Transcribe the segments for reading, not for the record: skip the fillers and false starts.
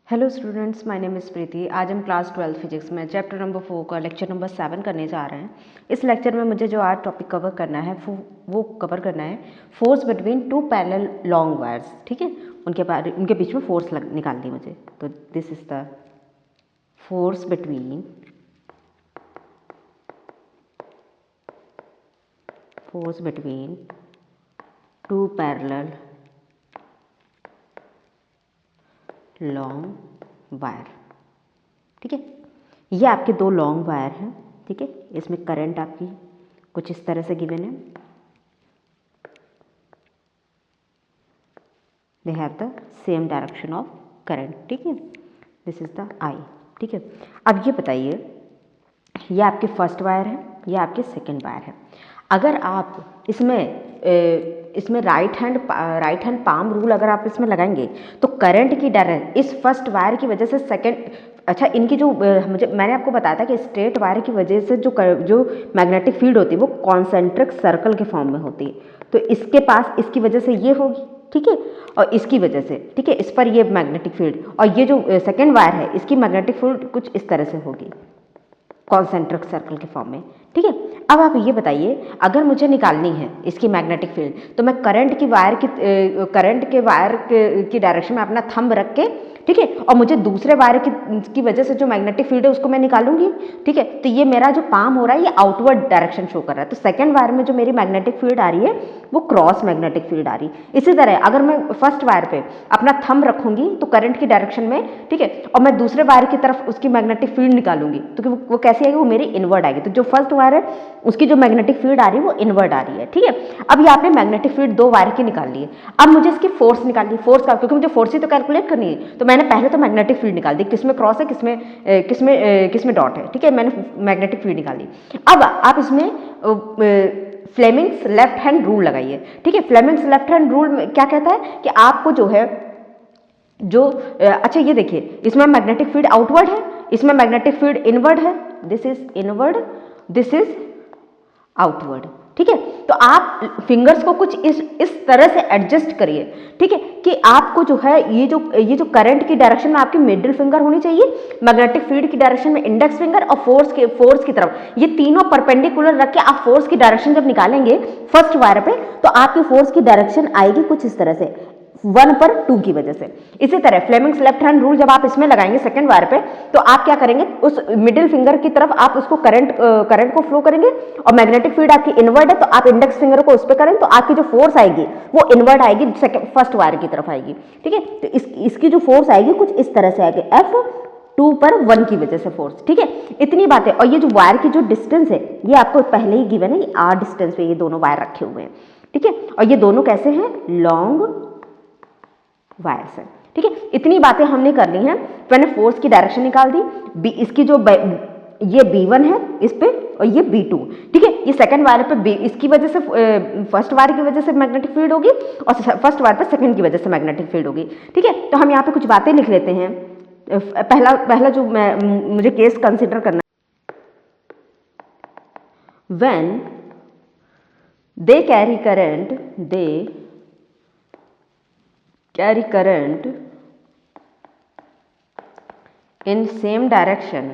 Hello students, my name is Preeti. आज हम class 12 physics में चैप्टर नंबर 4 का लेक्चर नंबर 7 करने जा रहे हैं। इस लेक्चर में मुझे जो आज टॉपिक कवर करना है वो कवर करना है force between two parallel long wires. ठीक है, उनके बीच में फोर्स निकालनी मुझे। तो this is the force between two parallel long wire. ठीक है, ये आपके दो लॉन्ग वायर हैं। ठीक है, इसमें करंट आपकी कुछ इस तरह से गिवन है। They have the same direction of current. ठीक है, दिस इज द आई। ठीक है, अब ये बताइए, ये आपके फर्स्ट वायर है, ये आपके सेकंड वायर है। अगर आप इसमें राइट हैंड पाम रूल अगर आप इसमें लगाएंगे तो करंट की डायरेक्शन इस फर्स्ट वायर की वजह से इनकी जो मैंने आपको बताया था कि स्ट्रेट वायर की वजह से जो मैग्नेटिक फील्ड होती है वो कॉन्सेंट्रिक सर्कल के फॉर्म में होती है। तो इसके पास इसकी वजह से ये होगी, ठीक है, और इसकी वजह से, ठीक है, इस पर ये मैग्नेटिक फील्ड, और ये जो सेकेंड वायर है इसकी मैग्नेटिक फील्ड कुछ इस तरह से होगी, कॉन्सेंट्रिक सर्कल के फॉर्म में। ठीक है, अब आप ये बताइए, अगर मुझे निकालनी है इसकी मैग्नेटिक फील्ड तो मैं करंट के वायर की डायरेक्शन में अपना थंब रख के, ठीक है, और मुझे दूसरे वायर की वजह से जो मैग्नेटिक फील्ड है उसको मैं निकालूंगी। ठीक है, तो ये मेरा जो पाम हो रहा है ये आउटवर्ड डायरेक्शन शो कर रहा है। तो सेकंड वायर में जो मेरी मैग्नेटिक फील्ड आ रही है वो क्रॉस मैग्नेटिक फील्ड आ रही है। इसी तरह अगर मैं फर्स्ट वायर पे अपना थंब रखूंगी तो करंट की डायरेक्शन में, ठीक है, और मैं दूसरे वायर की तरफ उसकी मैग्नेटिक फील्ड निकालूंगी तो वो कैसी आएगी, वो मेरी इनवर्ड आएगी। तो जो फर्स्ट वायर है उसकी जो मैग्नेटिक फील्ड आ रही है वो इनवर्ड आ रही है। ठीक है, अब ये आपने मैग्नेटिक फील्ड दो वायर की निकाल ली है। अब मुझे इसकी फोर्स निकालनी है, फोर्स का, क्योंकि मुझे फोर्स ही तो कैलकुलेट करनी है। तो मैंने पहले तो मैग्नेटिक फील्ड निकाल दी, किसमें क्रॉस है किसमें डॉट है। ठीक है, मैंने मैग्नेटिक फील्ड निकाल दी। अब आप इसमें फ्लेमिंग्स लेफ्ट हैंड रूल लगाइए। ठीक है, फ्लेमिंग्स लेफ्ट हैंड रूल क्या कहता है कि आपको जो है अच्छा ये देखिए, इसमें मैग्नेटिक फील्ड आउटवर्ड है, इसमें मैग्नेटिक फील्ड इनवर्ड है। This is inward, this is outward. ठीक है, तो आप फिंगर्स को कुछ इस तरह से एडजस्ट करिए, ठीक है, कि आपको जो है ये जो करंट की डायरेक्शन में आपकी मिडिल फिंगर होनी चाहिए, मैग्नेटिक फील्ड की डायरेक्शन में इंडेक्स फिंगर, और फोर्स की तरफ ये तीनों परपेंडिकुलर रख के आप फोर्स की डायरेक्शन जब निकालेंगे फर्स्ट वायर पे तो आपकी फोर्स की डायरेक्शन आएगी कुछ इस तरह से, 1 पर 2 की वजह से। इसी तरह फ्लेमिंग्स लेफ्ट हैंड रूल जब आप इसमें लगाएंगे सेकंड वायर पे तो आप क्या करेंगे, उस मिडिल फिंगर की तरफ आप उसको करंट को फ्लो करेंगे, और मैग्नेटिक फील्ड आपकी इनवर्ड है तो आप इंडेक्स फिंगर को उस पर करेंगे तो आपकी जो फोर्स आएगी वो इनवर्ड आएगी, फर्स्ट वायर की तरफ आएगी। ठीक है, तो इसकी जो फोर्स आएगी कुछ इस तरह से आएगी, F2 पर 1 की वजह से फोर्स। ठीक है, इतनी बातें। और ये जो वायर की जो डिस्टेंस है ये आपको पहले ही गिवन है, R डिस्टेंस पे ये दोनों वायर रखे हुए हैं। ठीक है, और ये दोनों कैसे हैं, लॉन्ग वायर्स है। ठीक है, इतनी बातें हमने कर ली हैं। मैंने फोर्स की डायरेक्शन निकाल दी, इसकी जो ये B1 है इस पे, और ये B2। ठीक है, ये सेकंड वायर पे इसकी वजह से फर्स्ट वायर की वजह से मैग्नेटिक फील्ड होगी, और फर्स्ट वायर पे सेकंड की वजह से मैग्नेटिक फील्ड होगी। ठीक है, तो हम यहाँ पे कुछ बातें लिख लेते हैं। पहला जो मुझे केस कंसिडर करना, when they carry current in same direction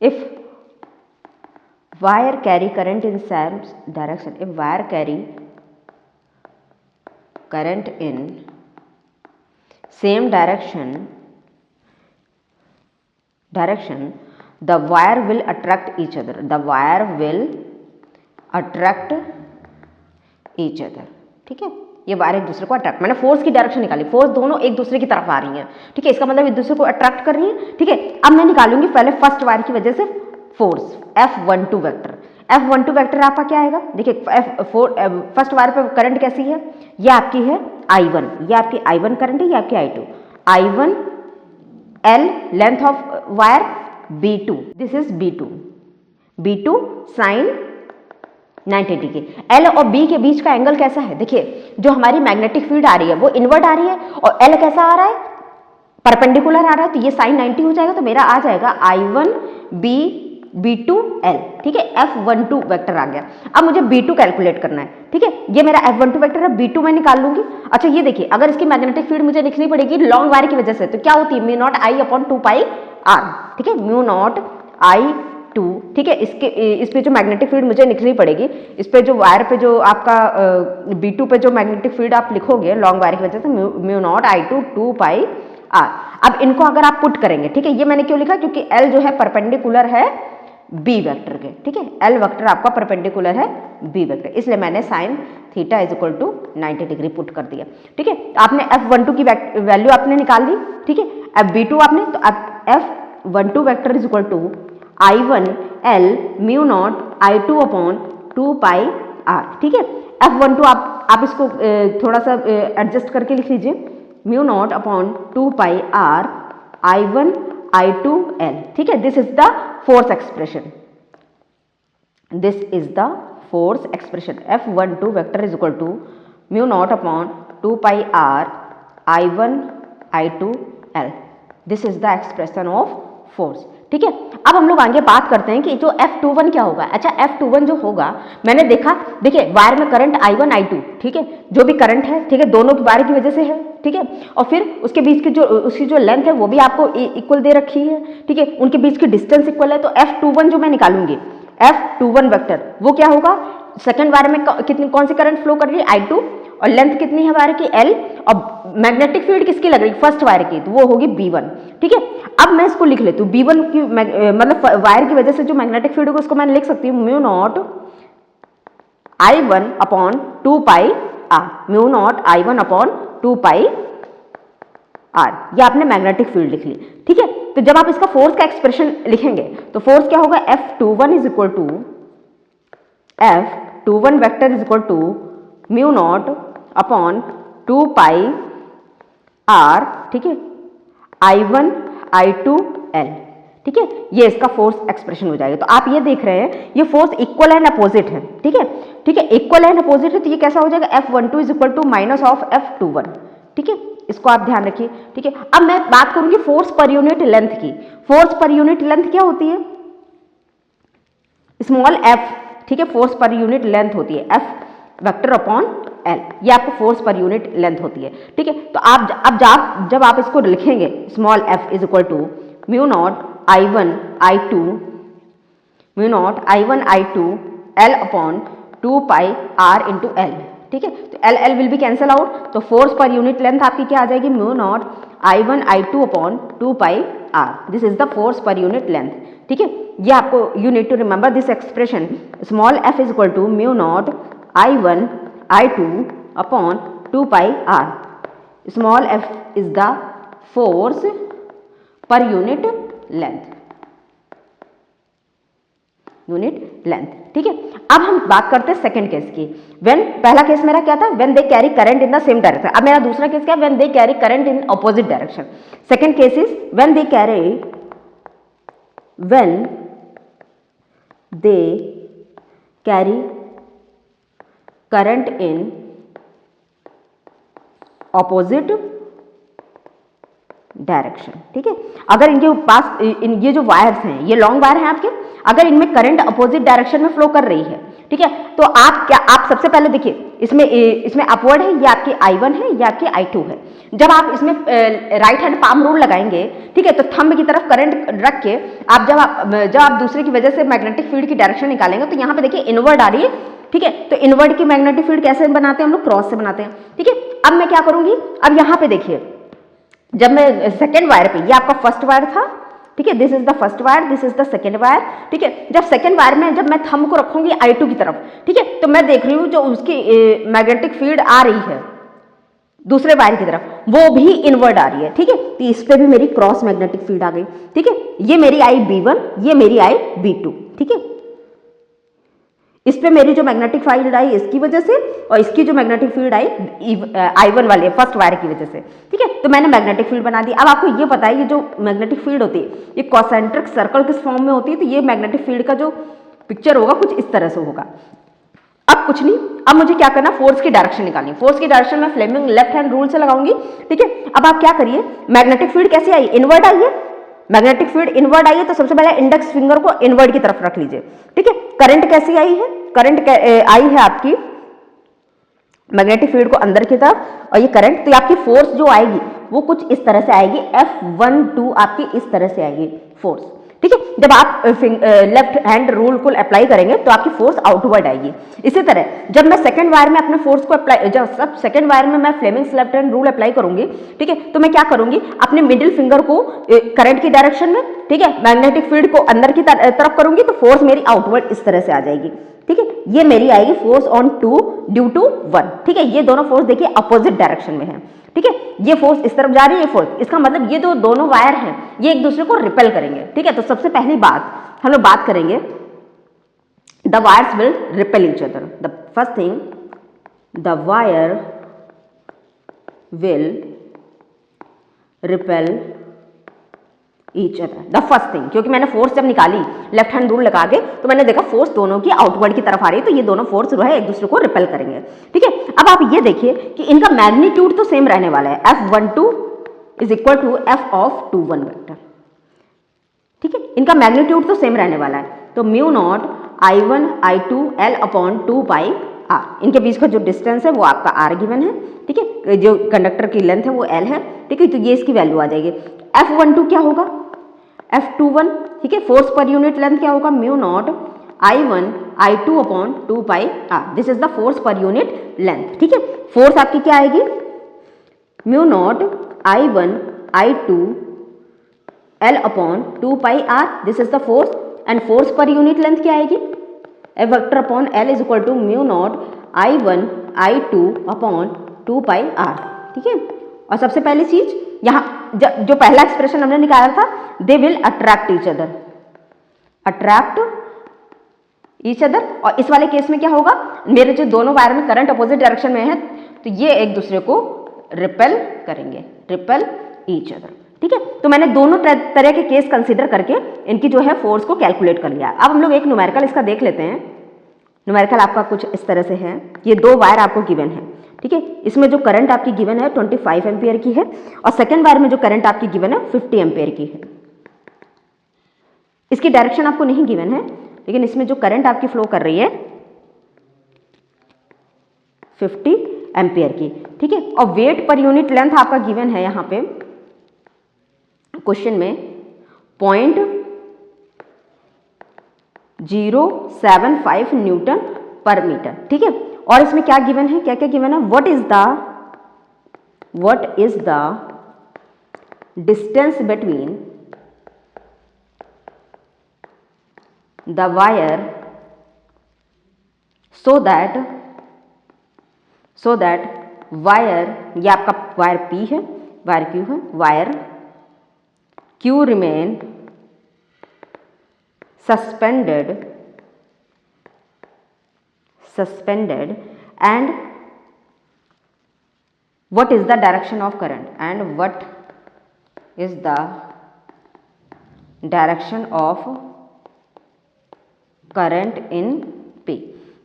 if wire carry current in same direction, if wire carry current in same direction the wire will attract each other। ठीक है, ये वायर एक दूसरे को अट्रैक्ट, मैंने force की direction निकाली, force दोनों एक दूसरे की तरफ आ रही हैं। ठीक है, इसका मतलब एक दूसरे को अट्रैक्ट कर रही है। ठीक है, अब मैं निकालूंगी पहले फर्स्ट वायर की वजह से force, F12 vector. F12 vector आपका क्या आएगा, देखिए फर्स्ट वायर पे करंट कैसी है, ये आपकी है I1, ये आपकी I1 करंट है, ये आपकी I2, I1 L length of wire, B2, this is B2 sine 90 degree. L और B के बीच का एंगल कैसा है, देखिए जो हमारी मैग्नेटिक फील्ड आ रही है वो इनवर्ड आ रही है, और L कैसा आ रहा है, परपेंडिकुलर आ रहा है, तो ये साइन 90 हो जाएगा। तो मेरा आ जाएगा I1 B B2L, ठीक है, F12 वेक्टर आ गया। अब मुझे B2 कैलकुलेट करना है, ठीक है, ये मेरा F12 वेक्टर है, B2 मैं निकाल लूंगी। अच्छा ये देखिए, अगर इसकी मैग्नेटिक फील्ड मुझे लिखनी पड़ेगी लॉन्ग वायर की वजह से, तो क्या होती है, mu naught I upon 2 r, ठीक है, म्यू नॉट I2, ठीक है, इस पे जो मैग्नेटिक फील्ड मुझे लिखनी पड़ेगी, इस पे जो वायर पे जो आपका B2 पे जो मैग्नेटिक फील्ड आप लिखोगे लॉन्ग वायर की वजह से, म्यू नॉट I2 2πr। अब इनको अगर आप पुट करेंगे, ठीक है, ये मैंने क्यों लिखा, क्योंकि L जो है परपेंडिकुलर है B वेक्टर के, ठीक है, L वेक्टर आपका परपेंडिकुलर है B वेक्टर, इसलिए मैंने sine theta is equal to 90 degree put कर दिया, ठीक है। आपने F12 की वैल्यू आपने निकाल दी, ठीक है, F B2 आपने, तो F12 vector is equal to I1L mu naught I2 upon 2πr, ठीक है। F12 आप इसको थोड़ा सा एडजस्ट करके लिख लीजिए, mu naught upon 2πr I1 I2L, ठीक है, this is the force expression, this is the force expression, F12 vector is equal to mu naught upon 2πr I1 I2L, this is the expression of force, ठीक है। अब हम लोग आगे बात करते हैं कि जो F21 क्या होगा। अच्छा F21 जो होगा, मैंने देखा, देखिए वायर में करंट I1 I2, ठीक है, जो भी करंट है, ठीक है, दोनों की वायर की वजह से है, ठीक है, और फिर उसके बीच की उसकी जो लेंथ है वो भी आपको इक्वल दे रखी है, ठीक है, उनके बीच की डिस्टेंस इक्वल है, तो F21 जो मैं निकालूंगी, F21 वेक्टर वो क्या होगा, सेकंड वायर में कितनी कौन सी करंट फ्लो कर रही है, I2, और लेंथ कितनी है वायर की L, और मैग्नेटिक फील्ड किसकी लग रही है, फर्स्ट वायर की, तो वो होगी B1, ठीक है। अब मैं इसको लिख लेती हूँ, B1 की मतलब वायर की वजह से जो मैग्नेटिक फील्ड होगी उसको मैं लिख सकती हूँ mu naught I1 upon 2πr, mu naught I1 upon 2πr, ये आपने मैग्नेटिक फील्ड लिख ली, ठीक है। तो जब आप इसका फोर्स का एक्सप्रेशन लिखेंगे तो फोर्स क्या होगा, F21 is equal to F21 vector is equal to mu naught upon 2πr, ठीक है, I1 I2L, ठीक है, ये इसका फोर्स एक्सप्रेशन हो जाएगा। तो आप ये देख रहे हैं ये फोर्स इक्वल एंड अपोजिट है, ठीक है, ठीक है, इक्वल एंड अपोजिट है, तो ये कैसा हो जाएगा, F12 is equal to minus of F21, ठीक है, इसको आप ध्यान रखिए, ठीक है। अब मैं बात करूंगी फोर्स पर यूनिट लेंथ की। फोर्स पर यूनिट लेंथ क्या होती है, स्मॉल f, ठीक है, फोर्स पर यूनिट लेंथ होती है F वेक्टर अपॉन L, ये आपको फोर्स पर यूनिट लेंथ होती है, ठीक है। तो आप अब जब आप इसको लिखेंगे small f is equal to mu naught I1 I2, mu naught I1 I2 L upon 2πr into L, ठीक है, तो L will be cancel out, तो फोर्स पर यूनिट लेंथ आपकी क्या आ जाएगी, mu naught I1 I2 upon 2πr, this is the force per unit length, ठीक है। ये आपको you need to remember this expression, small f is equal to mu naught I1 I2 upon 2πr, small f is the force per unit length, ठीक है। अब हम बात करते हैं सेकंड केस की। व्हेन, पहला केस मेरा क्या था, when they carry current in the same direction. अब मेरा दूसरा केस क्या है, when they carry current in opposite direction. Second case is when they carry current in opposite direction, ठीक है। अगर इनके पास ये जो वायर्स हैं, ये लॉन्ग वायर हैं आपके, अगर इनमें करंट अपोजिट डायरेक्शन में फ्लो कर रही है, ठीक है, तो आप सबसे पहले देखिए इसमें अपवर्ड है, ये आपकी I1 है, ये आपकी I2 है। जब आप इसमें राइट हैंड पाम रूल लगाएंगे, ठीक है, तो थंब की तरफ करंट रख के जब आप दूसरे की वजह से मैग्नेटिक फील्ड की डायरेक्शन निकालेंगे, तो यहाँ पे देखिए इनवर्ड आ रही है, ठीक है। तो इनवर्ड की मैग्नेटिक फील्ड कैसे बनाते हैं हम लोग, क्रॉस से बनाते हैं, ठीक है। अब मैं क्या करूंगी, अब यहाँ पे देखिए, जब मैं सेकेंड वायर पे, ये आपका फर्स्ट वायर था, ठीक है, this is the first wire, this is the second wire, ठीक है। जब सेकेंड वायर में जब मैं थंब को रखूंगी I2 की तरफ, ठीक है, तो मैं देख रही हूँ जो उसकी मैग्नेटिक फील्ड आ रही है दूसरे वायर की तरफ, वो भी इनवर्ड आ रही है, ठीक है। तो इस पे भी मेरी क्रॉस मैग्नेटिक फील्ड आ गई, ठीक है। ये मेरी IB1, ये मेरी IB2, ठीक है। इस पे मेरी जो मैग्नेटिक फील्ड आई इसकी वजह से, और इसकी जो मैग्नेटिक फील्ड आई I1 वाले फर्स्ट वायर की वजह से, ठीक है। तो मैंने मैग्नेटिक फील्ड बना दी। अब आपको ये पता है, ये जो मैग्नेटिक फील्ड होती है ये कॉन्सेंट्रिक सर्कल किस फॉर्म में होती है, तो ये मैग्नेटिक फील्ड का जो पिक्चर होगा कुछ इस तरह से होगा। अब कुछ नहीं, अब मुझे क्या करना, फोर्स की डायरेक्शन निकालनी। फोर्स की डायरेक्शन में फ्लेमिंग लेफ्ट हैंड रूल से लगाऊंगी, ठीक है। अब आप क्या करिए, मैग्नेटिक फील्ड कैसे आई, इनवर्ड आई है, मैग्नेटिक फील्ड इनवर्ड आई है तो सबसे पहले इंडेक्स फिंगर को इनवर्ड की तरफ रख लीजिए, ठीक है। करंट कैसी आई है, करंट आई है आपकी मैग्नेटिक फील्ड को अंदर की तरफ, और ये करंट, तो आपकी फोर्स जो आएगी वो कुछ इस तरह से आएगी, F12 आपकी इस तरह से आएगी फोर्स, ठीक है। जब आप लेफ्ट हैंड रूल को अप्लाई करेंगे तो आपकी फोर्स आउटवर्ड आएगी। इसी तरह जब मैं सेकंड वायर में अपने फोर्स को अप्लाई, जब सब सेकंड वायर में मैं Fleming's left hand rule apply करूंगी, ठीक है, तो मैं क्या करूंगी, अपने मिडिल फिंगर को करंट की डायरेक्शन में, ठीक है, मैग्नेटिक फील्ड को अंदर की तरफ करूंगी तो फोर्स मेरी आउटवर्ड इस तरह से आ जाएगी, ठीक है। ये मेरी आएगी फोर्स ऑन 2 ड्यू टू 1, ठीक है। ये दोनों फोर्स देखिए अपोजिट डायरेक्शन में है, ठीक है। ये फोर्स इस तरफ जा रही है, ये फोर्स, इसका मतलब ये जो दोनों वायर हैं ये एक दूसरे को रिपेल करेंगे, ठीक है। तो सबसे पहली बात हम लोग बात करेंगे, the wires will repel each other. The first thing, the wire will repel each other, the first thing, क्योंकि मैंने फोर्स जब निकाली लेफ्ट हैंड रूल लगा के तो मैंने देखा फोर्स दोनों की आउटवर्ड की तरफ आ रही है, तो ये दोनों फोर्स जो है एक दूसरे को रिपेल करेंगे, ठीक है। अब आप ये देखिए कि इनका मैग्नीट्यूड तो सेम रहने वाला है, F12 is equal to F of 21 vector, ठीक है। इनका मैग्नीट्यूड तो सेम रहने वाला है, तो mu naught I1 I2 L upon 2 pi R, इनके बीच का जो डिस्टेंस है वो आपका R गिवन है, ठीक है। जो कंडक्टर की लेंथ है वो L है, ठीक है, तो ये इसकी वैल्यू आ जाएगी। F12 क्या होगा, F21, ठीक है। फोर्स पर यूनिट लेंथ क्या होगा, mu naught I1 I2 upon 2 pi R, this is the force per unit length, ठीक है। फोर्स आपकी क्या आएगी, mu naught I1 I2 L upon 2 pi R, this is the force, and force per unit length क्या आएगी, F vector upon L is equal to mu naught I1 I2 upon 2 pi R, ठीक है। और सबसे पहली चीज यहाँ जो पहला एक्सप्रेशन हमने निकाला था, they will attract each other, attract each other, और इस वाले केस में क्या होगा, मेरे जो दोनों वायर में करंट अपोजिट डायरेक्शन में है तो ये एक दूसरे को रिपेल करेंगे, रिपेल ईच अदर, ठीक है। तो मैंने दोनों तरह के केस कंसीडर करके इनकी जो है फोर्स को कैलकुलेट कर लिया। अब हम लोग एक न्यूमेरिकल इसका देख लेते हैं। न्यूमेरिकल आपका कुछ इस तरह से है, ये दो वायर आपको गिवन है, ठीक है। इसमें जो करंट आपकी गिवन है 25 एम्पियर की है, और सेकेंड वायर में जो करंट आपकी गिवन है 50 एम्पियर की है। इसकी डायरेक्शन आपको नहीं गिवन है, लेकिन इसमें जो करंट आपकी फ्लो कर रही है 50 एम्पियर की, ठीक है। और वेट पर यूनिट लेंथ आपका गिवन है यहाँ पे क्वेश्चन में 0.075 न्यूटन पर मीटर, ठीक है। और इसमें क्या गिवन है, क्या क्या गिवन है, what is the distance between the wire so that wire, ये आपका वायर P है, वायर Q है, wire Q remain suspended and what is the direction of current, and what is the direction of current in P।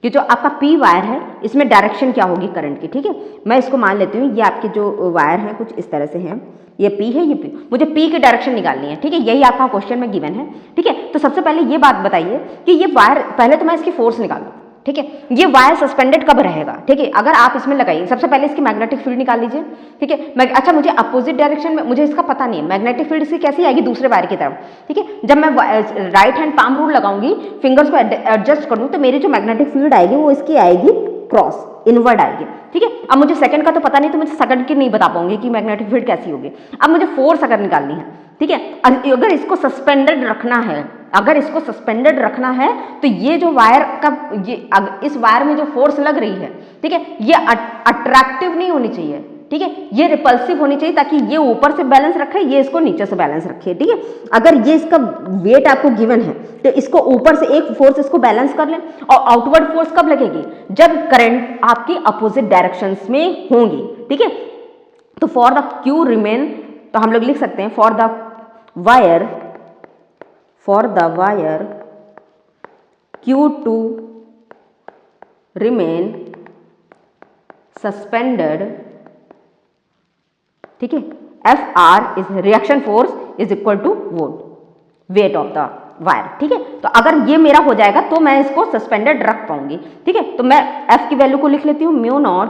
ये जो आपका P wire है इसमें direction क्या होगी करंट की, ठीक है। मैं इसको मान लेती हूँ, ये आपके जो वायर हैं कुछ इस तरह से हैं, ये P है, ये P, मुझे P की डायरेक्शन निकालनी है, ठीक है। यही आपका क्वेश्चन में गिवन है, ठीक है। तो सबसे पहले ये बात बताइए कि ये वायर, पहले तो मैं इसकी फोर्स निकालूँ, ठीक है। ये वायर सस्पेंडेड कब रहेगा, ठीक है। अगर आप इसमें लगाइए, सबसे पहले इसकी मैग्नेटिक फील्ड निकाल लीजिए, ठीक है। अच्छा, मुझे अपोजिट डायरेक्शन में, मुझे इसका पता नहीं है मैग्नेटिक फील्ड इसकी कैसी आएगी, दूसरे वायर की तरफ, ठीक है। जब मैं राइट हैंड पाम रूल लगाऊंगी, फिंगर्स को एडजस्ट करूँ, तो मेरी जो मैग्नेटिक फील्ड आएगी वो इसकी आएगी क्रॉस, इनवर्ड आएगी, ठीक है। अब मुझे सेकंड का तो पता नहीं, तो मुझे सेकंड की नहीं बता पाऊंगी कि मैग्नेटिक फील्ड कैसी होगी। अब मुझे फोर्स अगर निकालनी है, ठीक है, अगर इसको सस्पेंडेड रखना है, अगर इसको सस्पेंडेड रखना है तो ये जो वायर का, ये इस वायर में जो फोर्स लग रही है, ठीक है, ये अट्रैक्टिव नहीं होनी चाहिए, ठीक है, ये रिपल्सिव होनी चाहिए, ताकि ये ऊपर से बैलेंस रखे, ये इसको नीचे से बैलेंस रखे, ठीक है। अगर ये इसका वेट आपको गिवन है तो इसको ऊपर से एक फोर्स इसको बैलेंस कर लें, और आउटवर्ड फोर्स कब लगेगी, जब करंट आपकी अपोजिट डायरेक्शंस में होंगी, ठीक है। तो फॉर द क्यू रिमेन, तो हम लोग लिख सकते हैं for the wire Q2 remain suspended, ठीक है, FR is reaction force is equal two volt, weight of the wire. ठीक है, तो अगर ये मेरा हो जाएगा तो मैं इसको सस्पेंडेड रख पाऊंगी। ठीक है, तो मैं F की वैल्यू को लिख लेती हूँ mu naught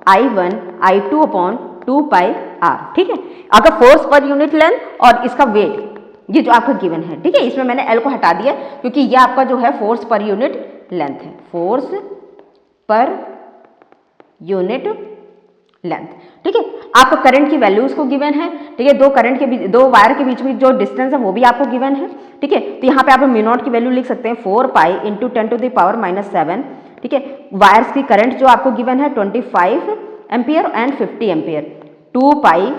I1 I2 upon 2 pi R। ठीक है, अगर फोर्स पर यूनिट लेंथ और इसका वेट ये जो आपका गिवन है, ठीक है, इसमें मैंने L को हटा दिया क्योंकि ये आपका जो है फोर्स पर यूनिट लेंथ है, फोर्स पर यूनिट लेंथ। ठीक है, आपको करंट की वैल्यूज को गिवन है। ठीक है, दो वायर के बीच में जो डिस्टेंस है वो भी आपको गिवन है। ठीक है, तो यहाँ पे आप म्यू नॉट की वैल्यू लिख सकते हैं 4 pi into 10 to the power -7। ठीक है, वायर्स की करंट जो आपको गिवन है 25 ampere and 50 ampere, 2 pi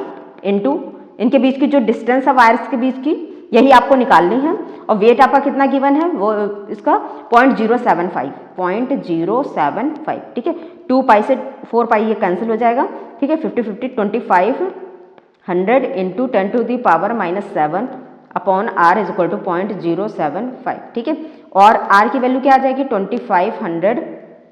into इनके बीच की जो डिस्टेंस है वायर्स के बीच की, यही आपको निकालनी है। और वेट आपका कितना गिवन है, वो इसका 0.075। ठीक है, 2 पाई से 4 पाई ये कैंसिल हो जाएगा। ठीक है, 50 2500 into 10 to the power -7 upon R is equal to 0.075। ठीक है, और R की वैल्यू क्या आ जाएगी 2500।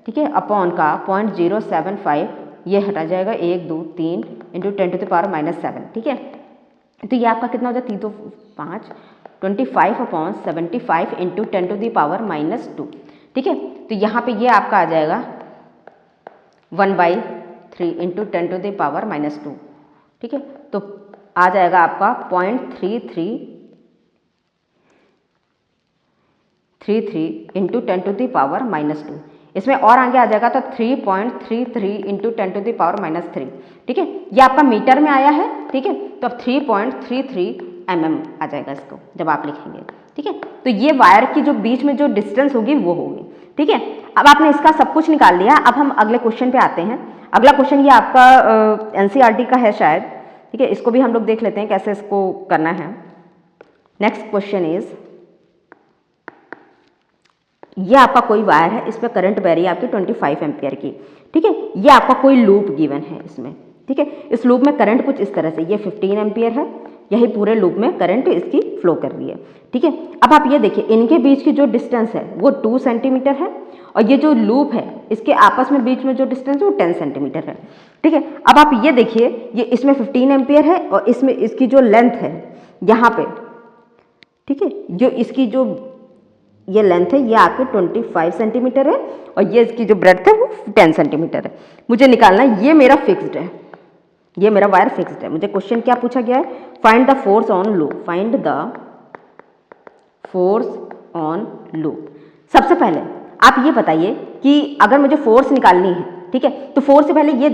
ठीक है, अपॉन का 0.075 ये हटा जाएगा 1 2 3 इंटू 10 टू द पावर -7। ठीक है, तो ये आपका कितना हो जाए 3 तो 5 25 upon 75 into 10 to the power -2। ठीक है, तो यहाँ पे ये आपका आ जाएगा 1/3 इंटू 10 टू दी पावर -2। ठीक है, तो आ जाएगा आपका 0.3333 इंटू 10 टू दी पावर -2। इसमें और आगे आ जाएगा तो 3.33 इंटू 10 टू दी पावर -3। ठीक है, ये आपका मीटर में आया है। ठीक है, तो अब 3.33 mm आ जाएगा इसको जब आप लिखेंगे। ठीक है, तो ये वायर की जो बीच में जो डिस्टेंस होगी वो होगी। ठीक है, अब आपने इसका सब कुछ निकाल लिया। अब हम अगले क्वेश्चन पे आते हैं। अगला क्वेश्चन ये आपका NCERT का है शायद। ठीक है, इसको भी हम लोग देख लेते हैं कैसे इसको करना है। नेक्स्ट क्वेश्चन इज, ये आपका कोई वायर है, इस पर करंट बह रही है आपकी 25 एम्पियर की। ठीक है, ये आपका कोई लूप गिवन है इसमें। ठीक है, इस लूप में करंट कुछ इस तरह से, ये 15 एम्पियर है, यही पूरे लूप में करंट इसकी फ्लो कर रही है। ठीक है, अब आप ये देखिए इनके बीच की जो डिस्टेंस है वो 2 सेंटीमीटर है, और ये जो लूप है इसके आपस में बीच में जो डिस्टेंस है वो 10 सेंटीमीटर है। ठीक है, अब आप ये देखिए ये इसमें 15 एम्पियर है और इसमें इसकी जो लेंथ है यहाँ पे, ठीक है, जो इसकी जो ये लेंथ है ये आपके 25 सेंटीमीटर है, और ये इसकी जो ब्रेड्थ है वो 10 सेंटीमीटर है। मुझे निकालना है, ये मेरा फिक्स्ड है, ये मेरा वायर फिक्स्ड है। मुझे क्वेश्चन क्या पूछा गया है, find the force on loop, find the force on loop. सबसे पहले आप ये बताइए कि अगर मुझे फोर्स निकालनी है, ठीक है, तो फोर्स से पहले ये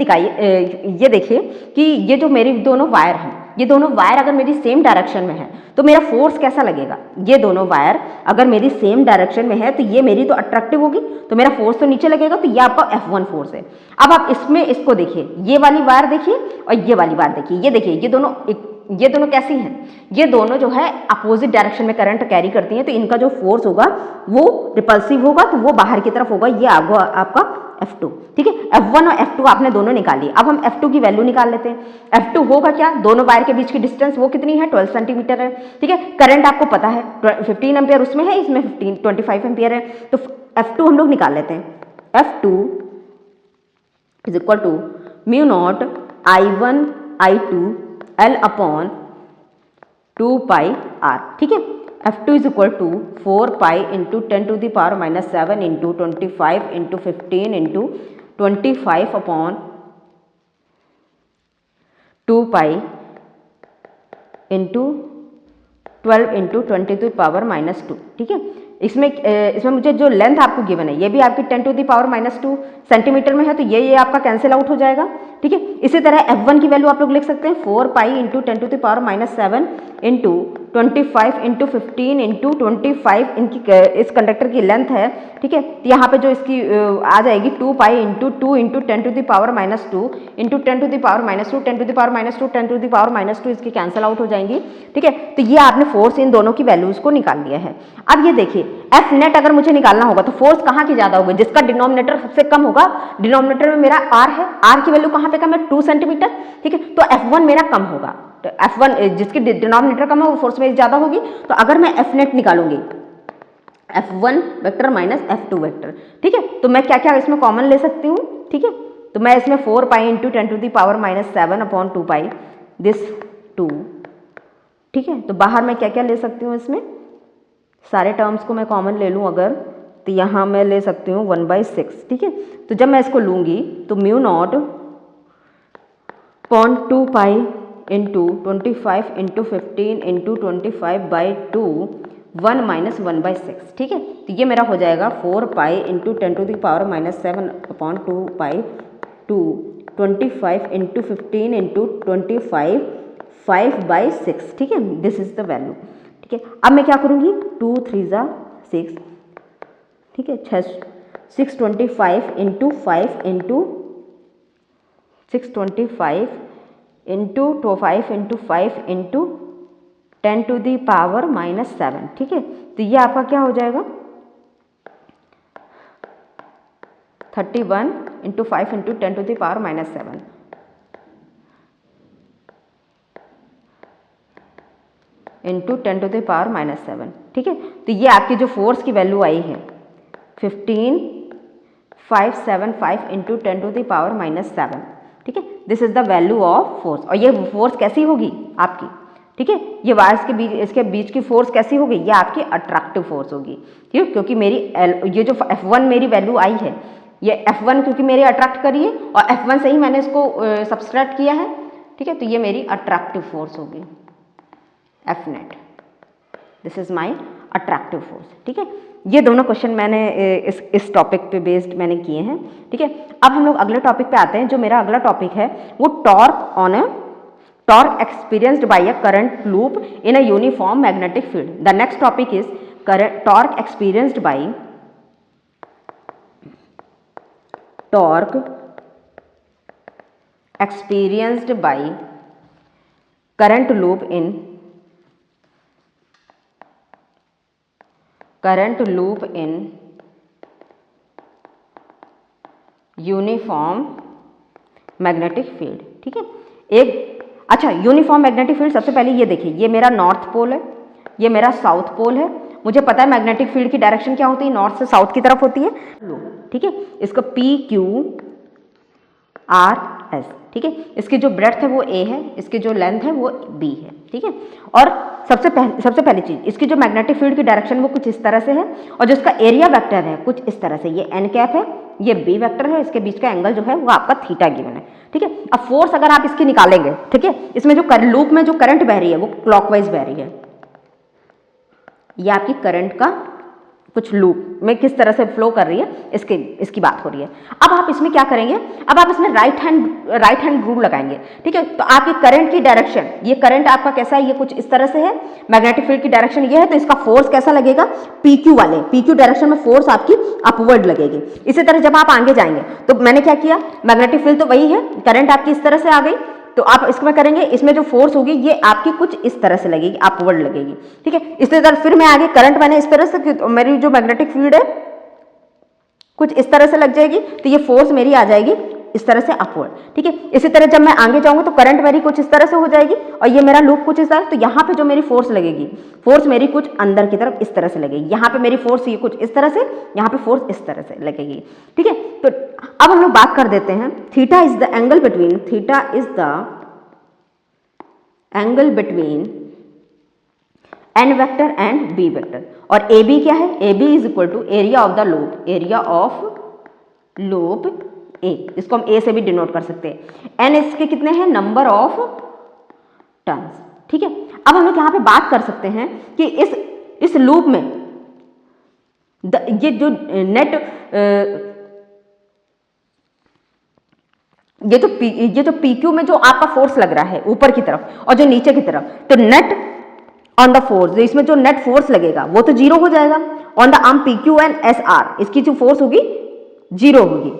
देखिए कि ये जो मेरी दोनों वायर हैं, ये दोनों वायर अगर मेरी सेम डायरेक्शन में है तो मेरा फोर्स कैसा लगेगा। ये दोनों वायर अगर मेरी सेम डायरेक्शन में है तो ये मेरी तो अट्रैक्टिव होगी, तो मेरा फोर्स तो नीचे लगेगा, तो ये आपका F1 फोर्स है। अब आप इसमें इसको देखिए, ये वाली वायर देखिए और ये वाली वायर देखिए, ये देखिए ये दोनों कैसी हैं, ये दोनों जो है अपोजिट डायरेक्शन में करंट कैरी करती हैं, तो इनका जो फोर्स होगा वो रिपल्सिव होगा, तो वो बाहर की तरफ होगा, ये आपका F2। ठीक है, F1 और F2 आपने दोनों निकाली। अब हम F2 की वैल्यू निकाल लेते हैं। F2 होगा क्या, दोनों वायर के बीच की डिस्टेंस वो कितनी है 12 सेंटीमीटर है। ठीक है, करंट आपको पता है 15 एम्पियर उसमें है, इसमें 25 एम्पियर है, तो F2 हम लोग निकाल लेते हैं। F2 is equal to mu naught I1 I2 L upon 2 pi R। ठीक है, F2 is equal to 4 pi into 10 to the power -7 into 25 into 15 into 25 upon 2 pi into 12 into 20 to the power -2। ठीक है, इसमें मुझे जो length आपको given है ये भी आपकी 10 टू दी पावर -2 सेंटीमीटर में है, तो ये आपका कैंसिल आउट हो जाएगा। ठीक है, इसी तरह F1 की वैल्यू आप लोग लिख सकते हैं 4 pi into 10 to the power -7 into 25 into 15 into 25 इनकी इस कंडक्टर की लेंथ है। ठीक है, तो यहाँ पे जो इसकी आ जाएगी 2 pi into 2 into 10 to the power -2 into 10 to the power -2 10 to the power -2 10 to the power -2 इसकी कैंसिल आउट हो जाएंगी। ठीक है, तो ये आपने फोर्स इन दोनों की वैल्यूज को निकाल लिया है। अब ये देखिए F नेट अगर मुझे निकालना होगा तो फोर्स कहाँ की ज्यादा होगी, जिसका डिनोमिनेटर सबसे कम होगा। डिनोमिनेटर में मेरा R है, R की वैल्यू कहाँ पे कम है 2 सेंटीमीटर। ठीक है, तो F1 मेरा कम होगा, तो F1 जिसकी डिनोमिनेटर कम है वो फोर्स में ज्यादा होगी। तो अगर मैं F नेट निकालूंगी F1 vector minus F2 vector, ठीक है, तो मैं क्या क्या इसमें कॉमन ले सकती हूँ। ठीक है, तो मैं इसमें 4 pi into 10 to the power -7 upon 2 pi this 2 ठीक है। तो बाहर मैं क्या क्या ले सकती हूँ, इसमें सारे टर्म्स को मैं कॉमन ले लूँ अगर, तो यहाँ मैं ले सकती हूँ 1/6, ठीक है। तो जब मैं इसको लूँगी तो mu naught 0.2 pi into 25 into 15 into 25/2 1 minus 1/6, ठीक है। तो ये मेरा हो जाएगा 4 pi into 10⁻⁻7 upon 2 pi to 25 into 15 into 25 5/6, ठीक है। दिस इज द वैल्यू, ठीक है। अब मैं क्या करूँगी, 2 3 ज़ा 6, ठीक है, 625 into 5 into 625 into 5 into 5 into 10⁻⁻7, ठीक है। तो ये आपका क्या हो जाएगा 31 इंटू 5 इंटू 10⁻⁻7 इंटू 10⁻⁻7, ठीक है। तो ये आपकी जो फोर्स की वैल्यू आई है 15,575 इंटू 10⁻⁻7, ठीक है। This is the value of force. और ये फोर्स कैसी होगी आपकी, ठीक है, ये वायर्स के बीच, इसके बीच की फोर्स कैसी होगी, ये आपकी अट्रैक्टिव फोर्स होगी, ठीक है। क्योंकि मेरी ये जो F1 मेरी वैल्यू आई है, ये F1 क्योंकि मेरे अट्रैक्ट करी है और F1 से ही मैंने इसको सब्सट्रैक्ट किया है, ठीक है। तो ये मेरी अट्रैक्टिव फोर्स होगी F net, this is my attractive force, ठीक है। ये दोनों क्वेश्चन मैंने इस टॉपिक पे बेस्ड मैंने किए हैं, ठीक है। अब हम लोग अगले टॉपिक पे आते हैं। जो मेरा अगला टॉपिक है वो torque experienced bye a current loop in a uniform magnetic field. The next topic is torque experienced bye current loop in uniform magnetic field, ठीक है। अच्छा, यूनिफॉर्म मैग्नेटिक फील्ड, सबसे पहले ये देखिए, ये मेरा नॉर्थ पोल है, ये मेरा साउथ पोल है। मुझे पता है मैग्नेटिक फील्ड की डायरेक्शन क्या होती है, नॉर्थ से साउथ की तरफ होती है, ठीक है। इसका PQRS, ठीक है। इसकी जो ब्रेड्थ है वो A है, इसकी जो लेंथ है वो B है, ठीक है। और सबसे पहली चीज, इसकी जो मैग्नेटिक फील्ड की डायरेक्शन वो कुछ इस तरह से है, और जो इसका एरिया वेक्टर है कुछ इस तरह से, ये n कैप है, ये B वेक्टर है, इसके बीच का एंगल जो है वो आपका थीटा गिवन है, ठीक है। अब फोर्स अगर आप इसकी निकालेंगे, ठीक है, इसमें जो लूप में जो करंट बह रही है वो क्लॉकवाइज बह रही है, ये आपकी करंट का कुछ लूप में किस तरह से फ्लो कर रही है इसकी बात हो रही है। अब आप इसमें क्या करेंगे, अब आप इसमें राइट हैंड रूल लगाएंगे, ठीक है। तो आपकी करंट की डायरेक्शन, ये करंट आपका कैसा है, ये कुछ इस तरह से है, मैग्नेटिक फील्ड की डायरेक्शन ये है, तो इसका फोर्स कैसा लगेगा, PQ डायरेक्शन में फोर्स आपकी अपवर्ड लगेगी। इसी तरह जब आप आगे जाएंगे तो मैंने क्या किया, मैग्नेटिक फील्ड तो वही है, करंट आपकी इस तरह से आ गई, तो आप इसमें करेंगे, इसमें जो फोर्स होगी ये आपकी कुछ इस तरह से लगेगी, अपवर्ड लगेगी, ठीक है। इसी तरह फिर मैं आगे करंट मैंने इस तरह से, मेरी जो मैग्नेटिक फील्ड है कुछ इस तरह से लग जाएगी, तो ये फोर्स मेरी आ जाएगी इस तरह से अपवर्ड, ठीक है। इसी तरह जब मैं आगे जाऊंगा तो करंट मेरी कुछ इस तरह से हो जाएगी, और ये मेरा लूप कुछ इस तरह, तो यहाँ पे जो मेरी फोर्स लगेगी, फोर्स मेरी कुछ अंदर की तरफ इस तरह से लगेगी, यहाँ पे मेरी फोर्स ये कुछ इस तरह से, यहाँ पे फोर्स इस तरह से लगेगी, ठीक है। तो अब हम लोग बात कर देते हैं, theta is the angle between n vector and b vector, और AB क्या है, AB is equal to area of loop A, इसको हम A से भी डिनोट कर सकते हैं। n इसके कितने हैं, नंबर ऑफ टर्न्स, ठीक है। अब हम लोग यहाँ पे बात कर सकते हैं कि इस लूप में ये जो नेट ये जो PQ में जो आपका फोर्स लग रहा है ऊपर की तरफ और जो नीचे की तरफ, तो नेट ऑन द फोर्स, इसमें जो नेट फोर्स लगेगा वो तो जीरो हो जाएगा, on the arm PQ and SR, इसकी जो फोर्स होगी जीरो होगी।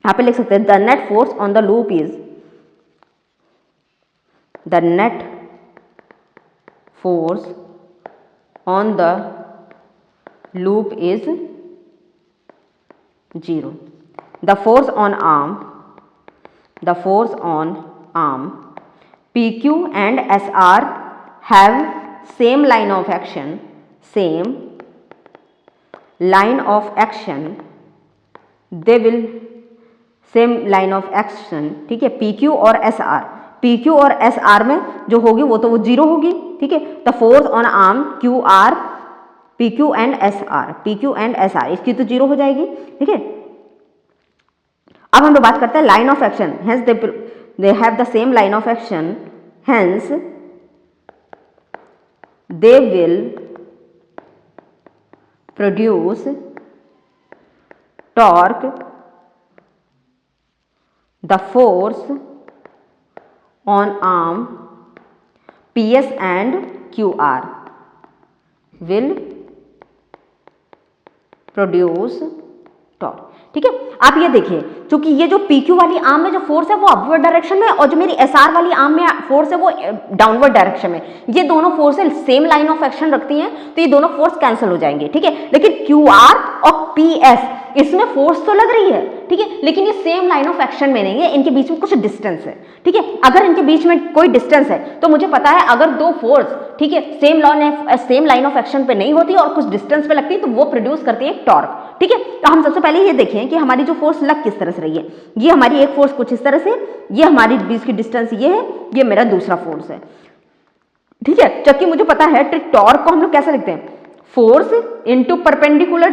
यहां पे लिख सकते हैं the net force on the loop is, the net force on the loop is zero. The force on arm PQ and SR have same line of action, they will same line of action, ठीक है। PQ और SR, P Q और S R में जो होगी वो तो वो 0 होगी, ठीक है। The force on arm Q R P Q and S R, P Q and S R, इसकी तो 0 हो जाएगी, ठीक है। अब हम लोग बात करते हैं line of action, hence they have the same line of action, hence they will produce torque, the force on arm PS and QR will produce torque, ठीक है। आप ये देखिए, क्योंकि ये जो PQ वाली आर्म में जो फोर्स है वो अपवर्ड डायरेक्शन में, और जो मेरी SR वाली आर्म में फोर्स है वो डाउनवर्ड डायरेक्शन में, ये दोनों forces same line of action रखती हैं, तो ये दोनों फोर्स कैंसिल हो जाएंगे, ठीक है। लेकिन QR और PS इसमें फोर्स तो लग रही है, ठीक है, लेकिन ये सेम लाइन ऑफ एक्शन में नहीं है, इनके बीच में कुछ डिस्टेंस है, ठीक है। अगर इनके बीच में कोई डिस्टेंस है तो मुझे पता है अगर दो फोर्स, ठीक है, सेम लाइन ऑफ एक्शन पे नहीं होती और कुछ डिस्टेंस पे लगती है तो वो प्रोड्यूस करती है टॉर्क, ठीक है। तो हम सबसे पहले ये देखें कि हमारी जो फोर्स लग किस तरह से रही है। ये हमारी एक फोर्स कुछ इस तरह से, ये हमारी बीच की डिस्टेंस ये है, ये मेरा दूसरा फोर्स है, ठीक है। जबकि मुझे पता है टॉर्क को हम लोग कैसे लिखते हैं, फोर्स इंटू परपेंडिकुलर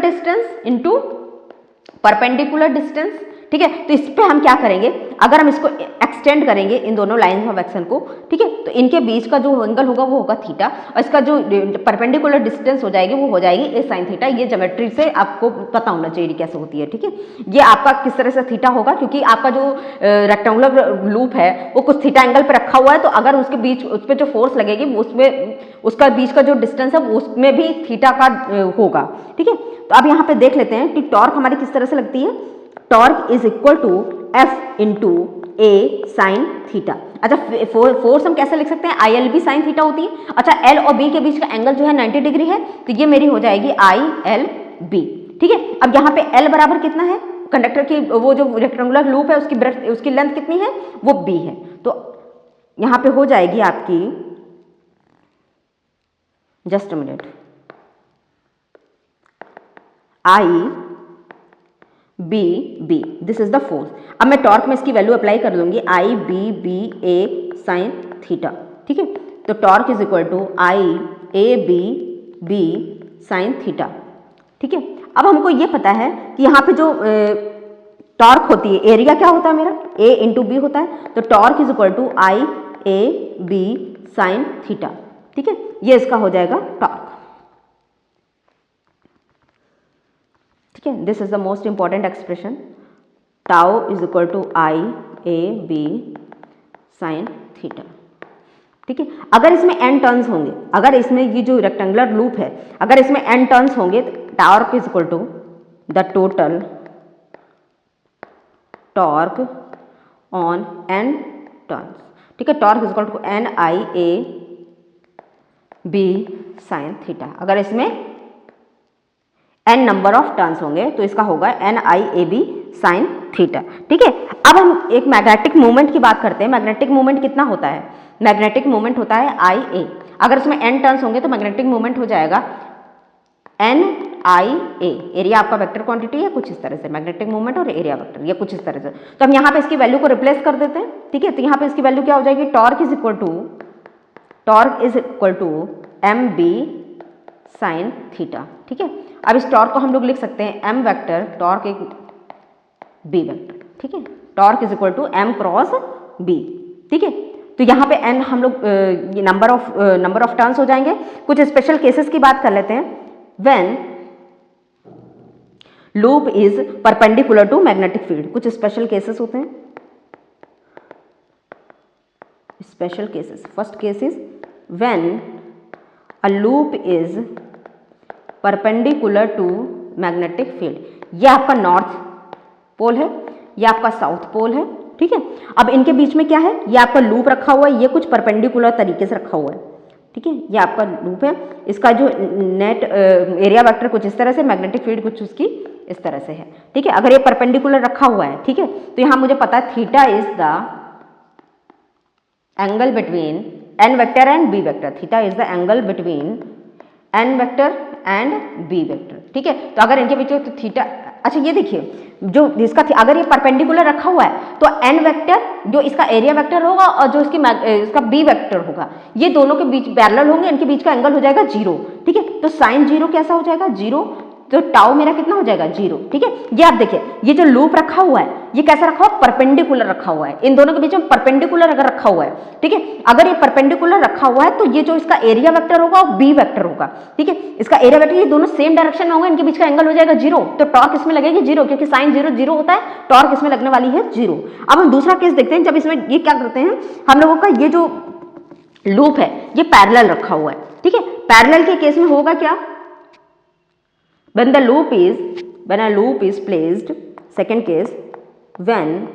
डिस्टेंस, ठीक है। तो इस पे हम क्या करेंगे, अगर हम इसको एक्सटेंड करेंगे इन दोनों लाइंस ऑफ एक्शन को, ठीक है, तो इनके बीच का जो एंगल होगा वो होगा थीटा, और इसका जो परपेंडिकुलर डिस्टेंस हो जाएगी वो हो जाएगी ए साइन थीटा। ये ज्योमेट्री से आपको पता होना चाहिए कैसे होती है, ठीक है। ये आपका किस तरह से थीटा होगा, क्योंकि आपका जो रेक्टेंगुलर लूप है वो कुछ थीटा एंगल पे रखा हुआ है, तो अगर उसके बीच उस पर जो फोर्स लगेगी उसमें उसका बीच का जो डिस्टेंस है उसमें भी थीटा का होगा, ठीक है। तो अब यहाँ पे देख लेते हैं कि टॉर्क हमारी किस तरह से लगती है। Torque is equal to F into A sine theta. अच्छा, फोर्स हम कैसे लिख सकते हैं, I L B sine theta होती है। अच्छा, एल और बी के बीच का एंगल जो है 90 डिग्री है, तो ये मेरी हो जाएगी आई एल बी, ठीक है। अब यहाँ पे एल बराबर कितना है, कंडक्टर की वो जो रेक्टेंगुलर लूप है उसकी ब्रेथ, उसकी लेंथ कितनी है, वो बी है। तो यहाँ पे हो जाएगी आपकी, just a minute, I B B, this is the force. अब मैं टॉर्क में इसकी वैल्यू अप्लाई कर दूंगी, I B B A sine theta, ठीक है। तो torque is equal to I A B B sine theta, ठीक है। अब हमको ये पता है कि यहाँ पे जो टॉर्क होती है, एरिया क्या होता है मेरा, ए इंटू बी होता है, तो torque is equal to I A B sine theta, ठीक है। ये इसका हो जाएगा टॉर्क, ठीक है। This is the most important expression, tau is equal to I A B sine theta, ठीक है। अगर इसमें n टर्न्स होंगे, अगर इसमें ये जो रेक्टेंगुलर लूप है अगर इसमें n टर्न्स होंगे, तो torque is equal to the total torque on n turns, ठीक है। Torque is equal to n I A B sine theta. अगर इसमें n नंबर ऑफ टर्न्स होंगे तो इसका होगा n I A B sine theta, ठीक है। अब हम एक मैग्नेटिक मोमेंट की बात करते हैं। मैग्नेटिक मोमेंट कितना होता है, मैग्नेटिक मोमेंट होता है आई ए। अगर इसमें n टर्न्स होंगे तो मैग्नेटिक मोमेंट हो जाएगा n आई ए। एरिया आपका वेक्टर क्वांटिटी है कुछ इस तरह से, मैग्नेटिक मोमेंट और एरिया वेक्टर ये कुछ इस तरह से। तो हम यहाँ पे इसकी वैल्यू को रिप्लेस कर देते हैं, ठीक है। तो यहाँ पे इसकी वैल्यू क्या हो जाएगी, torque is equal to M B sine theta, ठीक है। अब इस टॉर्क को हम लोग लिख सकते हैं एम वेक्टर टॉर्क एक बी वेक्टर, ठीक है। Torque is equal to M cross B, ठीक है। तो यहाँ पे एन हम लोग ये नंबर ऑफ टर्न्स हो जाएंगे। कुछ स्पेशल केसेस की बात कर लेते हैं। When loop is perpendicular to magnetic field, कुछ स्पेशल केसेस होते हैं। Special cases, first case is when a loop is perpendicular to magnetic field. ये आपका नॉर्थ पोल है, ये आपका साउथ पोल है, ठीक है। अब इनके बीच में क्या है, ये आपका लूप रखा हुआ है, ये कुछ परपेंडिकुलर तरीके से रखा हुआ है, ठीक है। ये आपका लूप है, इसका जो नेट एरिया वेक्टर कुछ इस तरह से, मैग्नेटिक फील्ड कुछ उसकी इस तरह से है, ठीक है। अगर ये परपेंडिकुलर रखा हुआ है, ठीक है, तो यहां मुझे पता है theta is the angle between N vector and B vector. Theta is the angle between N vector and B vector, ठीक है। तो अगर इनके बीच तो थीटा, अच्छा ये देखिए, जो इसका अगर ये परपेंडिकुलर रखा हुआ है तो n वेक्टर जो इसका एरिया वेक्टर होगा और जो इसका b वेक्टर होगा, ये दोनों के बीच पैरेलल होंगे, इनके बीच का एंगल हो जाएगा 0, ठीक है। तो साइन 0 कैसा हो जाएगा 0, तो टाउ मेरा कितना हो जाएगा 0, ठीक है। ये आप देखिए, ये जो लूप रखा हुआ है ये कैसा रखा हुआ है, परपेंडिकुलर रखा हुआ है, इन दोनों के बीच में परपेंडिकुलर अगर रखा हुआ है, ठीक है। अगर ये परपेंडिकुलर रखा हुआ है तो ये जो इसका एरिया वेक्टर होगा वो बी वेक्टर होगा, ठीक है। इसका एरिया वेक्टर, ये दोनों सेम डायरेक्शन में होंगे, इनके बीच का एंगल हो जाएगा 0, तो टॉर्क इसमें लगेगी 0, क्योंकि साइन 0 0 होता है, टॉर्क इसमें लगने वाली है 0। अब हम दूसरा केस देखते हैं, जब इसमें ये क्या करते हैं हम लोगों का, ये जो लूप है ये पैरेलल रखा हुआ है, ठीक है। पैरेलल के केस में होगा क्या, when a loop is placed, second case, when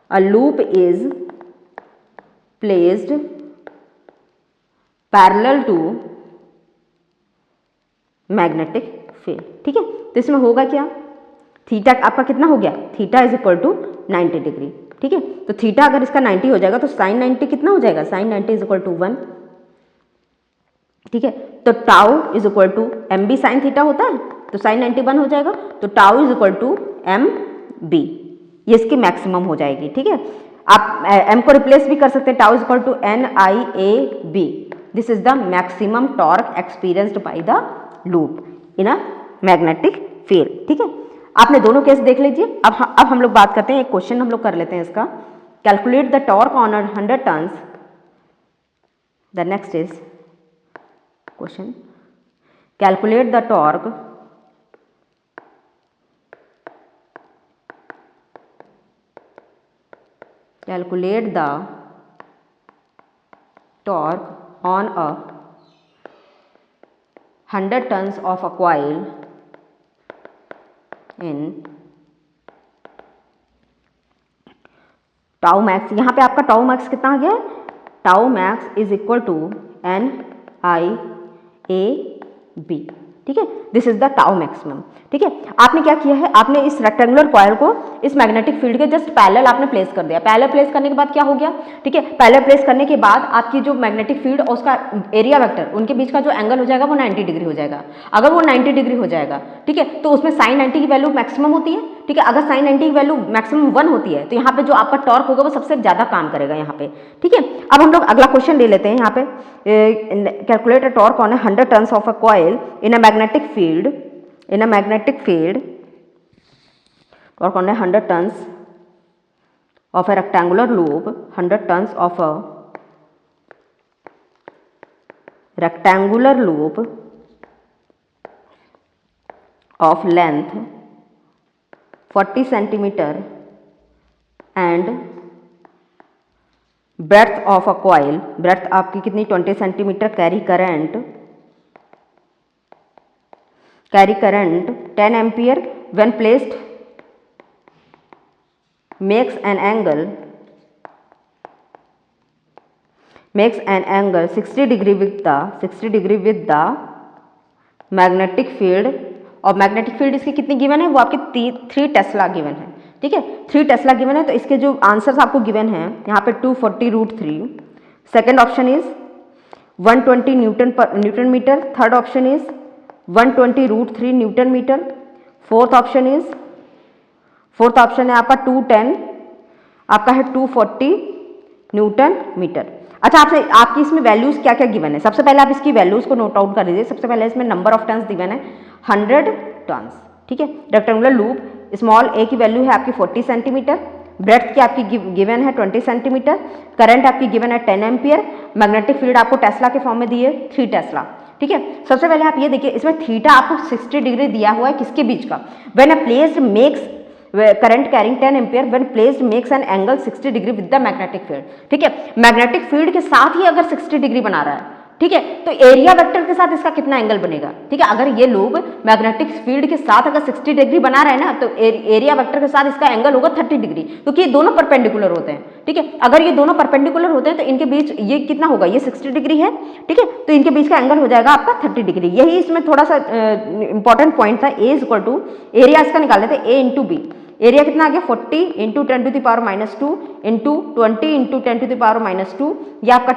a loop is placed parallel to magnetic field, ठीक है। तो इसमें होगा क्या, थीटा आपका कितना हो गया, theta is equal to 90 degree, ठीक है। तो थीटा अगर इसका 90 हो जाएगा तो साइन 90 कितना हो जाएगा, साइन 90 इज इक्वल टू 1, ठीक है। तो tau is equal to M B sine theta होता है, तो साइन 91 हो जाएगा, तो tau is equal to M B, ये इसकी मैक्सिमम हो जाएगी, ठीक है। आप एम को रिप्लेस भी कर सकते हैं, tau is equal to N I A B, this is the maximum torque experienced by the loop in a magnetic field, ठीक है। आपने दोनों केस देख लीजिए। अब हम लोग बात करते हैं, एक क्वेश्चन हम लोग कर लेते हैं इसका, calculate the torque on 100 turns, the next is question, calculate the torque on a 100 tons of a coil in tau max. यहाँ पे आपका टाउ मैक्स कितना आ गया, tau max is equal to N I A B, ठीक है। This is the tau maximum, ठीक है। आपने क्या किया है, आपने इस रेक्टेंगुलर कॉइल को इस मैग्नेटिक फील्ड के जस्ट पैरेलल आपने प्लेस कर दिया। पैरेलल प्लेस करने के बाद क्या हो गया, ठीक है, पैरेलल प्लेस करने के बाद आपकी जो मैग्नेटिक फील्ड और उसका एरिया वेक्टर, उनके बीच का जो एंगल हो जाएगा वो 90 डिग्री हो जाएगा। अगर वो 90 डिग्री हो जाएगा, ठीक है, तो उसमें साइन 90 की वैल्यू मैक्सिमम होती है, ठीक है। अगर साइन 90 की वैल्यू मैक्सिमम 1 होती है तो यहाँ पे जो आपका टॉर्क होगा वो सबसे ज्यादा काम करेगा यहाँ पे, ठीक है। अब हम लोग अगला क्वेश्चन ले लेते हैं यहाँ पे, calculate a torque on 100 turns of a coil in a magnetic field, torque on a 100 tons of a rectangular loop, 100 tons of a rectangular loop of length 40 centimeter and breadth of a coil, breadth आपकी कितनी 20 centimetre, carry current 10 ampere when placed makes an angle 60 degree with the magnetic field, और magnetic field इसकी कितनी given है, वो आपकी 3 Tesla given है, ठीक है। 3 टेस्ला गिवन है, तो इसके जो आंसर्स आपको गिवन है यहाँ पे 240√3, second option is 120 newton metre, third option is 120√3 newton metre, fourth option है आपका 210, आपका है 240 न्यूटन मीटर। अच्छा, आपकी इसमें वैल्यूज क्या क्या गिवन है, सबसे पहले आप इसकी वैल्यूज को नोट आउट कर लीजिए। सबसे पहले इसमें नंबर ऑफ टर्न्स गिवन है 100 टर्न्स, ठीक है। रेक्टेंगुलर लूप, स्मॉल ए की वैल्यू है आपकी 40 सेंटीमीटर, ब्रेड्थ की आपकी गिवन है 20 सेंटीमीटर, करंट आपकी गिवन है 10 एम्पियर, मैग्नेटिक फील्ड आपको टेस्ला के फॉर्म में दी है 3 टेस्ला, ठीक है। सबसे पहले आप ये देखिए, इसमें थीटा आपको 60 डिग्री दिया हुआ है, किसके बीच का, when a placed makes current carrying 10 ampere when placed makes an angle 60 degree with the magnetic field, ठीक है। मैग्नेटिक फील्ड के साथ ही अगर 60 डिग्री बना रहा है, ठीक है, तो एरिया वेक्टर के साथ इसका कितना एंगल बनेगा, ठीक है। अगर ये लूप मैग्नेटिक फील्ड के साथ अगर 60 डिग्री बना रहे हैं ना, तो एरिया वेक्टर के साथ इसका एंगल होगा 30 डिग्री, क्योंकि ये दोनों परपेंडिकुलर होते हैं, ठीक है। अगर ये दोनों परपेंडिकुलर होते हैं तो इनके बीच ये कितना होगा, ये 60 डिग्री है, ठीक है, तो इनके बीच का एंगल हो जाएगा आपका 30 डिग्री। यही इसमें थोड़ा सा इंपॉर्टेंट पॉइंट था। ए इज इक्वल टू एरिया इसका निकाल लेते हैं, ए इंटू बी, एरिया कितना आ गया 40 into 10 to the power -2 into 20 into 10 to the power -2, ये आपका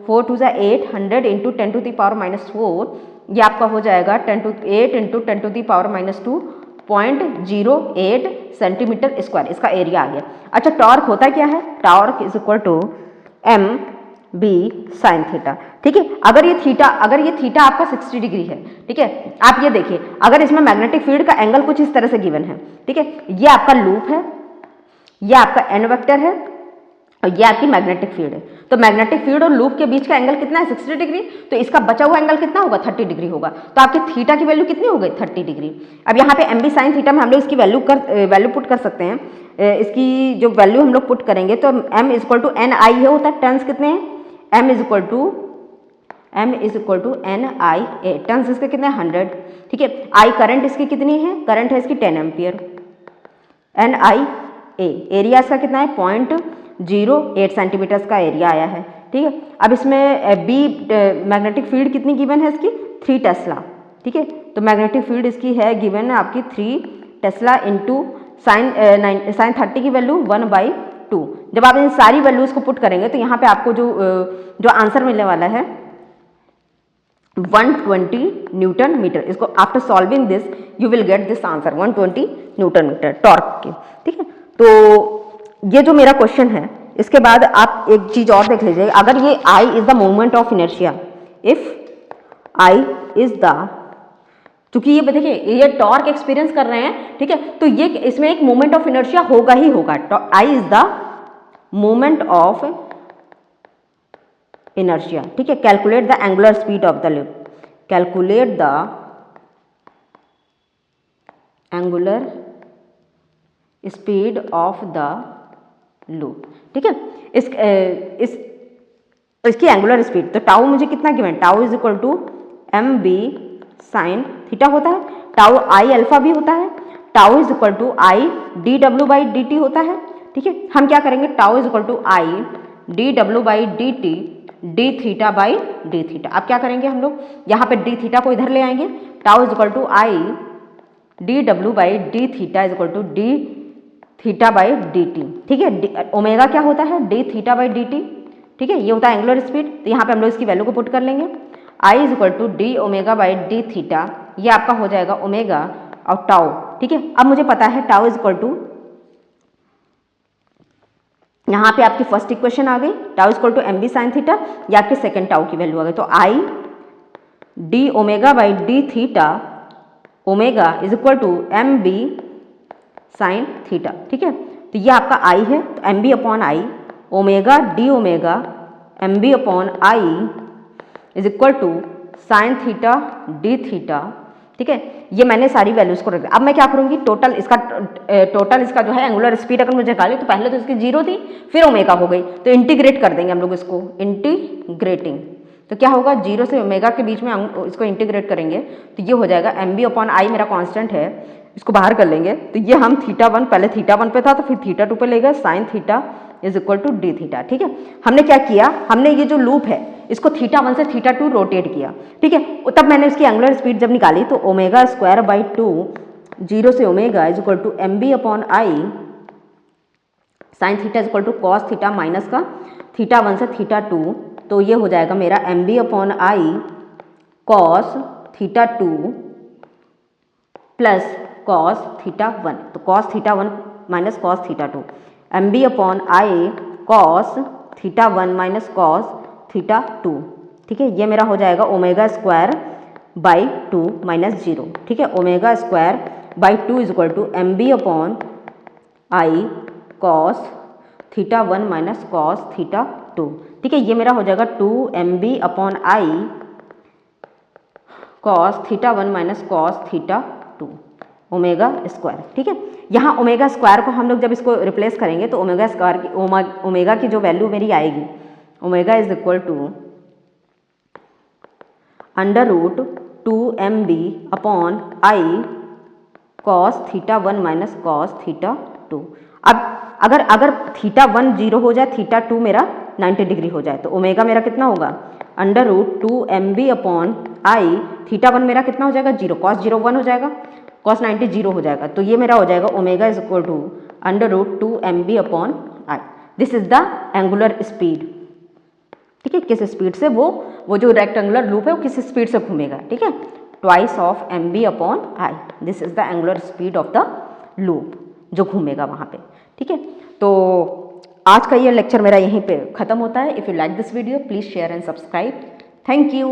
4 2 8 100 इंटू 10 टू द पावर -4, ये आपका हो जाएगा 8 into 10 to the power -2 0.08 centimetre square इसका एरिया आ गया। अच्छा, टॉर्क होता क्या है? Torque is equal to M B sine theta. ठीक है, अगर ये थीटा आपका 60 डिग्री है, ठीक है, आप ये देखिए, अगर इसमें मैग्नेटिक फील्ड का एंगल कुछ इस तरह से गिवन है, ठीक है, ये आपका लूप है, ये आपका एन वेक्टर है और ये आपकी मैग्नेटिक फील्ड है। तो मैग्नेटिक फील्ड और लूप के बीच का एंगल कितना है? 60 डिग्री। तो इसका बचा हुआ एंगल कितना होगा? 30 डिग्री होगा। तो आपके थीटा की वैल्यू कितनी हो गई? 30 डिग्री। अब यहाँ पे एम बी साइन थीटा में हम लोग इसकी वैल्यू पुट कर सकते हैं। इसकी जो वैल्यू हम लोग पुट करेंगे तो m is equal to N I है, होता है टर्न्स कितने हैं? m is equal to N I A, turns इसके कितने? 100। ठीक है, आई करंट इसकी कितनी है? करंट है इसकी 10 ampere. N I A, area इसका कितना है? 0.08 सेंटीमीटर का एरिया आया है। ठीक है, अब इसमें बी मैग्नेटिक फील्ड कितनी गिवन है इसकी? 3 टेस्ला। ठीक है, तो मैग्नेटिक फील्ड इसकी है गिवन है आपकी 3 टेस्ला इंटू साइन 30 की वैल्यू 1/2। जब आप इन सारी वैल्यूज को पुट करेंगे तो यहाँ पे आपको जो आंसर मिलने वाला है 120 न्यूटन मीटर। इसको after solving this you will get this answer 120 newton metre torque की। ठीक है, तो ये जो मेरा क्वेश्चन है, इसके बाद आप एक चीज और देख लीजिए, अगर ये I is the moment of inertia, if I is the, क्योंकि ये देखिए ये टॉर्क एक्सपीरियंस कर रहे हैं, ठीक है, तो ये इसमें एक मोमेंट ऑफ इनर्शिया होगा ही होगा। I is the moment of inertia. ठीक है, calculate the angular speed of the loop, calculate the angular speed of the loop. ठीक है, इसकी एंगुलर स्पीड, तो टाउ मुझे कितना गिवन? Tau is equal to M B sine theta होता है, टाउ आई अल्फा भी होता है, tau is equal to I D W by D T होता है। ठीक है, हम क्या करेंगे? Tau is equal to I D W by D T D theta by D theta. अब क्या करेंगे हम लोग? यहाँ पे डी थीटा को इधर ले आएंगे, tau is equal to I D W by D theta is equal to D theta by D T. ठीक है, ओमेगा क्या होता है? D theta by D T. ठीक है, ये होता है एंगुलर स्पीड। तो यहाँ पे हम लोग इसकी वैल्यू को पुट कर लेंगे, I is equal to D omega by D theta, ये आपका हो जाएगा ओमेगा और टाउ। ठीक है, अब मुझे पता है टाउ इज इक्वल टू, यहाँ पे आपकी फर्स्ट इक्वेशन आ गई, tau is equal to M B sine theta, या आपके सेकेंड टाउ की वैल्यू आ गई। तो I D omega by D theta omega is equal to M B sine theta. ठीक है, तो ये आपका आई है, तो M B upon I omega D omega M B upon I is equal to sine theta D theta. ठीक है, ये मैंने सारी वैल्यूज को रख दिया। अब मैं क्या करूंगी? टोटल इसका जो है एंगुलर स्पीड अगर मुझे निकाली, तो पहले तो इसकी 0 थी, फिर ओमेगा हो गई, तो इंटीग्रेट कर देंगे हम लोग इसको, इंटीग्रेटिंग। तो क्या होगा? 0 से ओमेगा के बीच में हम इसको इंटीग्रेट करेंगे, तो ये हो जाएगा एम बी अपॉन आई मेरा कांस्टेंट है, इसको बाहर कर लेंगे, तो ये हम θ1 पहले θ1 पे था तो फिर θ2 पे ले गए, sine theta is equal to D theta. ठीक है, हमने क्या किया? हमने ये जो लूप है इसको θ1 से θ2 रोटेट किया। ठीक है, तब मैंने इसकी एंगुलर स्पीड जब निकाली तो ओमेगा स्क्वायर बाई 2 0 से omega is equal to M B upon I sine theta is equal to cos theta minus का θ1 से θ2, तो ये हो जाएगा मेरा M B upon I cos θ2 plus cos θ1, तो cos θ1 minus cos θ2, M B upon I cos θ1 minus cos θ2। ठीक है, ये मेरा हो जाएगा ओमेगा स्क्वायर बाई 2 माइनस 0। ठीक है, omega square by 2 is equal to M B upon I cos θ1 minus cos θ2। ठीक है, ये मेरा हो जाएगा 2 M B upon I cos θ1 minus cos θ2 omega square. ठीक है, यहाँ ओमेगा स्क्वायर को हम लोग जब इसको रिप्लेस करेंगे तो ओमेगा स्क्वायर की ओमेगा की जो वैल्यू मेरी आएगी, omega is equal to under root 2 M B upon I cos θ1 minus cos θ2। अब अगर θ1 0 हो जाए, θ2 मेरा 90 डिग्री हो जाए, तो ओमेगा मेरा कितना होगा? Under root 2 M B upon I, θ1 मेरा कितना हो जाएगा? 0, कॉस 0 1 हो जाएगा, कॉस 90 0 हो जाएगा, तो ये मेरा हो जाएगा omega is equal to under root 2 M B upon I. This is the angular speed. ठीक है, किस स्पीड से वो जो रेक्टेंगुलर लूप है वो किस स्पीड से घूमेगा। ठीक है, twice of mv/I। This is the angular speed of the loop जो घूमेगा वहाँ पे। ठीक है, तो आज का ये लेक्चर मेरा यहीं पे ख़त्म होता है। If you like this video please share and subscribe. Thank you.